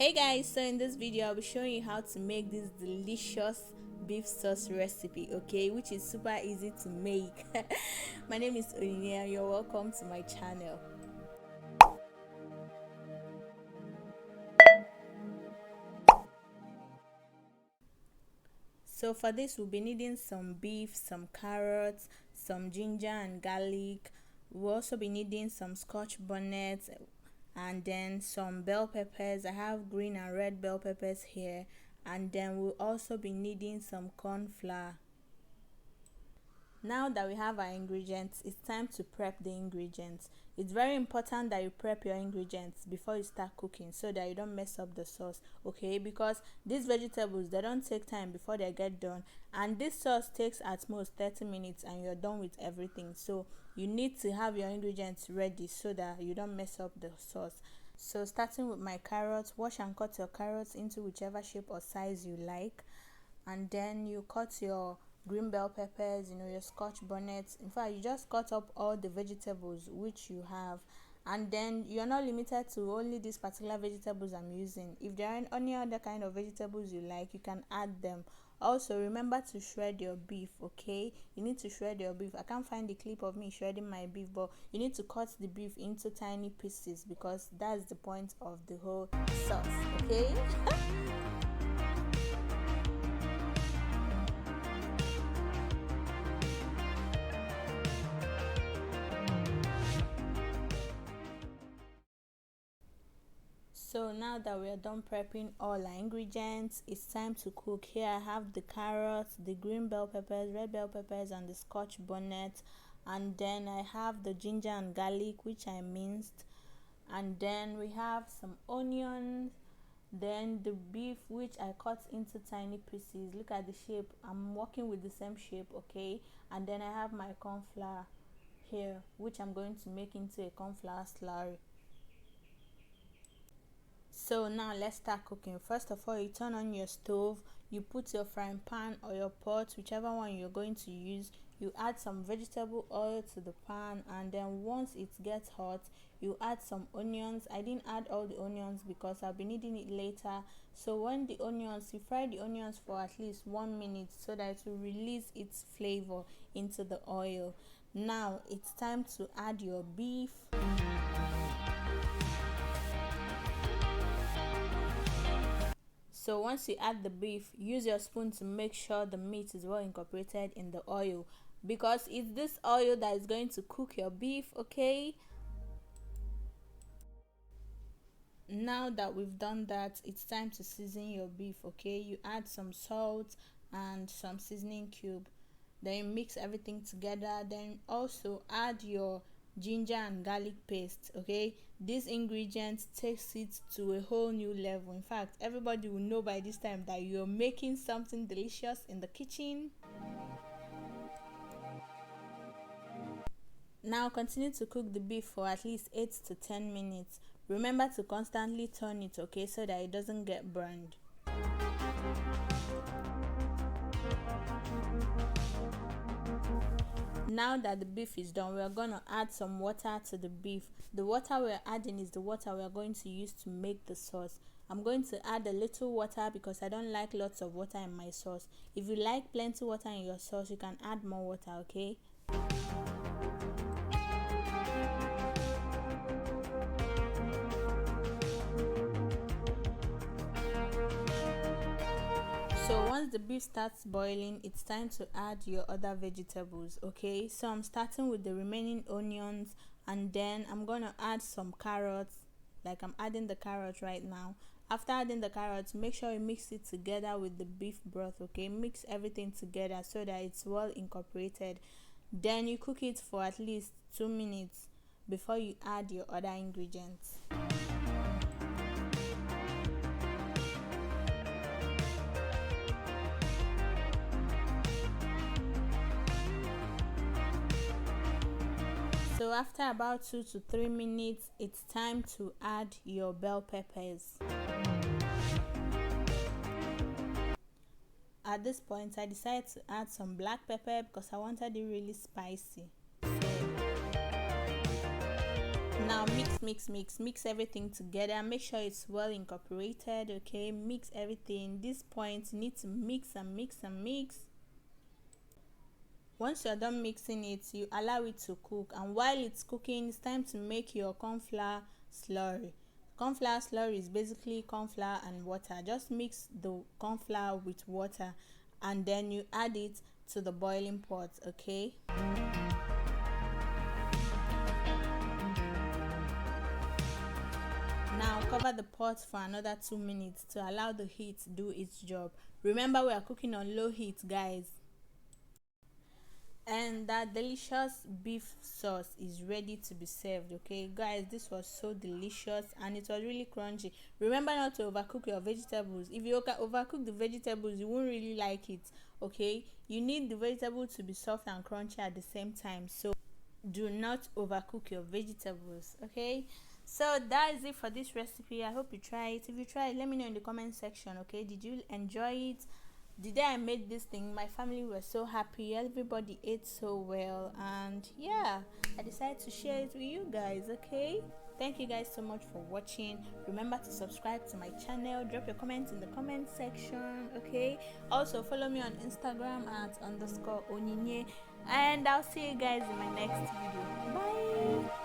Hey guys, so in this video I'll be showing you how to make this delicious beef sauce recipe, okay, which is super easy to make. My name is Onyii and you're welcome to my channel. So for this we'll be needing some beef, some carrots, some ginger and garlic. We'll also be needing some scotch bonnets and then some bell peppers. I have green and red bell peppers here, and then we'll also be needing some corn flour. Now that we have our ingredients, it's time to prep the ingredients. It's very important that you prep your ingredients before you start cooking so that you don't mess up the sauce, okay? Because these vegetables, they don't take time before they get done, and this sauce takes at most 30 minutes and you're done with everything. So you need to have your ingredients ready so that you don't mess up the sauce. So starting with my carrots, wash and cut your carrots into whichever shape or size you like, and then you cut your green bell peppers, your scotch bonnets. In fact, you just cut up all the vegetables which you have, and then you're not limited to only these particular vegetables I'm using. If there are any other kind of vegetables you like, you can add them. Also remember to shred your beef, okay? You need to shred your beef. I can't find the clip of me shredding my beef, but you need to cut the beef into tiny pieces because that's the point of the whole sauce, okay? So now that we are done prepping all our ingredients, it's time to cook. Here I have the carrots, the green bell peppers, red bell peppers, and the scotch bonnet, and then I have the ginger and garlic which I minced, and then we have some onions, then the beef which I cut into tiny pieces. Look at the shape, I'm working with the same shape, okay? And then I have my corn flour here which I'm going to make into a corn flour slurry. So now let's start cooking. First of all, you turn on your stove, you put your frying pan or your pot, whichever one you're going to use. You add some vegetable oil to the pan, and then once it gets hot, you add some onions. I didn't add all the onions because I'll be needing it later. So when the onions, you fry the onions for at least 1 minute so that it will release its flavor into the oil. Now it's time to add your beef. So once you add the beef, use your spoon to make sure the meat is well incorporated in the oil, because it's this oil that is going to cook your beef, okay? Now that we've done that, it's time to season your beef, okay? You add some salt and some seasoning cube, then you mix everything together. Then also add your ginger and garlic paste, okay? This ingredient takes it to a whole new level. In fact, everybody will know by this time that you're making something delicious in the kitchen. Now continue to cook the beef for at least 8 to 10 minutes. Remember to constantly turn it, okay, so that it doesn't get burned. Now that the beef is done, we are going to add some water to the beef. The water we're adding is the water we are going to use to make the sauce. I'm going to add a little water because I don't like lots of water in my sauce. If you like plenty water in your sauce, you can add more water, okay? So once the beef starts boiling, it's time to add your other vegetables, okay? So I'm starting with the remaining onions, and then I'm gonna add some carrots, like I'm adding the carrots right now. After adding the carrots, make sure you mix it together with the beef broth, okay? Mix everything together so that it's well incorporated. Then you cook it for at least 2 minutes before you add your other ingredients. So after about 2 to 3 minutes, it's time to add your bell peppers. At this point, I decided to add some black pepper because I wanted it really spicy. Now mix everything together. Make sure it's well incorporated. Okay, mix everything. This point you need to mix and mix and mix. Once you're done mixing it, you allow it to cook, and while it's cooking, it's time to make your corn flour slurry. Corn flour slurry is basically corn flour and water. Just mix the corn flour with water and then you add it to the boiling pot. Okay, now cover the pot for another 2 minutes to allow the heat to do its job. Remember, we are cooking on low heat, guys. And that delicious beef sauce is ready to be served. Okay guys, this was so delicious and it was really crunchy. Remember not to overcook your vegetables. If you overcook the vegetables, you won't really like it. Okay, you need the vegetable to be soft and crunchy at the same time, so do not overcook your vegetables. Okay, so that is it for this recipe. I hope you try it. If you try it, let me know in the comment section. Okay, did you enjoy it? The day I made this thing, my family were so happy, everybody ate so well, and yeah, I decided to share it with you guys. Okay, thank you guys so much for watching. Remember to subscribe to my channel, drop your comments in the comment section. Okay, also follow me on Instagram at _Onyii, and I'll see you guys in my next video. Bye.